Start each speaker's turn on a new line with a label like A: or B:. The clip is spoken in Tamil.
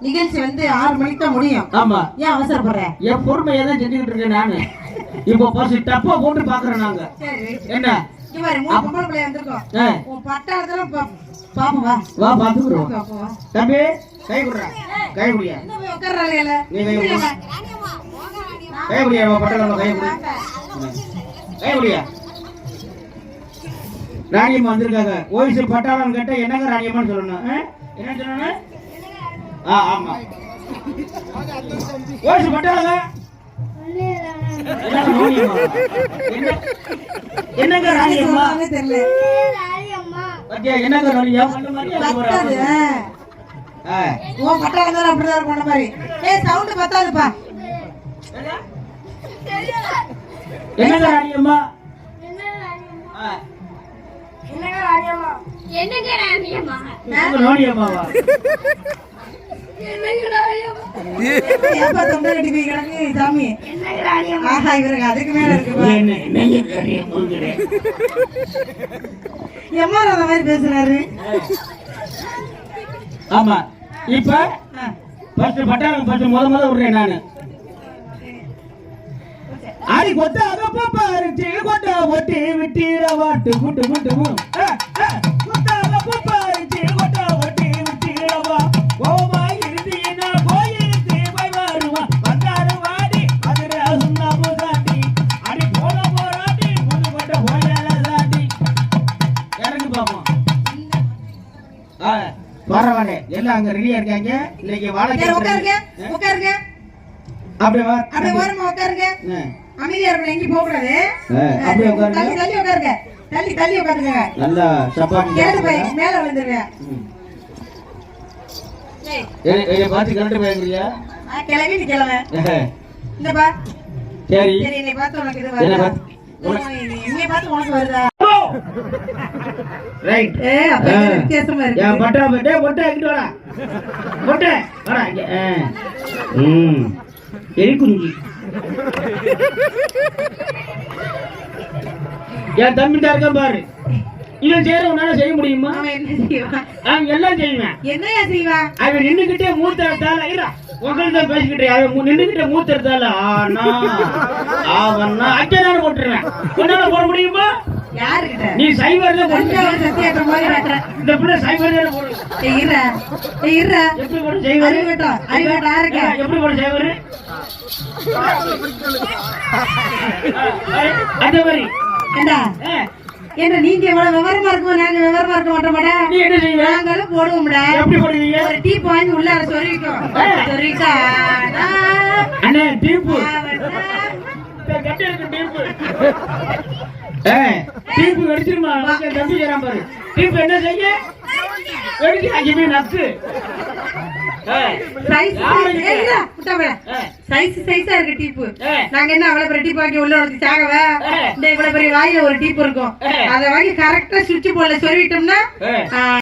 A: நிகழ்ச்சி வந்து 6 மணிக்கு தான் முடியும்.
B: ஆமா.
A: ஏன் அவசரப்படுற?
B: என் பொறுமையை தான் செஞ்சுக்கிட்டு இருக்கேன் நானு. இப்போ பஸ் டப்பா போட்டு பாக்குறேன் நாங்க. என்ன
A: இவரு 3 பொம்பளை பிள்ளை வந்திருக்கோம். உன் பட்டாளத்துல பாப்போம் வா.
B: வா பாத்துக்குறோம். தம்பி கை குடுறா. கை குடியா.
A: போய் உட்கார்றாளேல.
B: நீ கை குடு. கை குடியா பட்டாளத்துல கை குடு. கை குடியா. ராணியம்மா வந்திருக்காங்க. ஓய்ஸ் பட்டாளம் கேட்டா என்னங்க ராணியம்மான்னு சொல்லணும். என்ன சொல்லணும்? ஆமா. ஓய்ஸ் பட்டாளங்க. என்னங்க ராணியம்மா
A: தெரியல.
B: ஓகே என்னங்க ராணியா பண்ண மாதிரி
A: உன் பட்டாளம் தான் அப்படிதான் இருக்கும் அந்த மாதிரி. சவுண்ட் பத்தாதுப்பா.
B: என்னங்க ராணியம்மா?
C: என்னங்க ராணியம்மா? என்னங்க ராணியம்மா?
B: ராணியம்மாவா?
C: என்னங்க ராணியம்மா?
A: ஏப்பா தொண்டை கட்டி போய் கிடக்கு சாமி.
C: என்னங்க ராணியம்மா?
A: ஆஹா இவருக்கு அதுக்கு மேல இருக்குப்பா.
B: என்னங்க ராணியம்மா?
A: எம்மா அந்த மாதிரி பேசுறாரு.
B: ஆமா. இப்ப ஃபர்ஸ்ட் பட்டாளம் ஃபர்ஸ்ட் முத விடுறேன் நானு. ஆடி கொத்த அகப்ப பாருச்சு கொட்ட ஒட்டி விட்டீர வாட்டு குட்டு குட்டு கொத்த அகப்ப பாருச்சு கொட்ட ஒட்டி விட்டீர வா கோமா இருந்தீனா கோயிலுக்கு போய் வருவா வந்தாரு வாடி அதுல சுண்ணா போதாடி அடி போல போராடி புது கொட்ட போயல சாடி இறங்கி பாப்போம். பரவாயில்லை எல்லாம் அங்க ரெடியா இருக்காங்க. இன்னைக்கு வாழைக்காய்
A: உட்காருங்க உட்காருங்க.
B: அப்படியே வா
A: அப்படியே ஓரமா உட்காருங்க. அமைதியா இருக்கணும், எங்கேயும் போக கூடாது.
B: அப்படியே உட்காருங்க.
A: தள்ளி தள்ளி உட்காருங்க. தள்ளி தள்ளி உட்காருங்க.
B: நல்லா சப்பாத்தி
A: கேட்டு போய் மேல விழுந்துருவேன்.
B: பார்த்து கலட்டு போயிருக்கியா?
A: கிளவி நீ கிளவ இந்த பா.
B: சரி
A: சரி என்னை பார்த்து உனக்கு இது வருதா? என்னை பார்த்து உனக்கு வருதா?
B: ரைட்.
A: அப்ப வித்தியாசமா இருக்கு.
B: யா பட்டா பட்டே பொட்டை இங்கிட்டு வாடா. பொட்டை வாடா இங்க. எரி குஞ்சி. என் தம்பி தான் இருக்கான் பாரு. இவன் செய்யறவனால செய்ய முடியுமா?
A: அவன் என்ன செய்வான்?
B: அவன் எல்லாம் செய்வேன்.
A: என்னையா செய்வான்?
B: அவன் நின்னுகிட்டே மூத்தத்தால உங்கள்கிட்ட பேசிக்கிட்டே அவன் நின்னுகிட்டே மூத்தத்தால அவன் அச்சனான போட்டுருவேன். உன்னால போட முடியுமா?
A: யாருக்கிட்ட?
B: நீ சைவர்ல
A: சத்தியாக்கிற மாதிரி காட்டுறேன்.
B: இந்த பிள்ளை சைவர்ல போடு. எப்படி போட சைவர்? எப்படி போட சைவர்? அந்த மாதிரி
A: என்ன நீங்க எவ்வளவு விவரமா இருக்கும், நாங்க விவரமா இருக்க மாட்டோம்டா.
B: நீ என்ன செய்வ?
A: நாங்களும் போடுவோம்டா.
B: எப்படி போடுவீங்க?
A: ஒரு டீப் வாங்கி உள்ளார சொருவிக்கும். சொருவிக்கா
B: அண்ணே டீப்பு கட்ட இருக்கு டீப்பு. டீப்பு வெடிச்சிருமா? தம்பி செய்யறான் பாரு. டீப்பு என்ன செய்ய? வெடிச்சு அங்கே போய் நக்கு.
A: சைஸா இருக்கு டீப்பு. நாங்க என்ன அவ்வளவு பெரிய டீப் வாங்கி உள்ள வச்சு சாகவ? இந்த இவ்வளவு பெரிய வாயில ஒரு டீப் இருக்கும். அதை வாங்கி கரெக்டா சுவிட்ச் போர்ட்ல சொருவிட்டோம்னா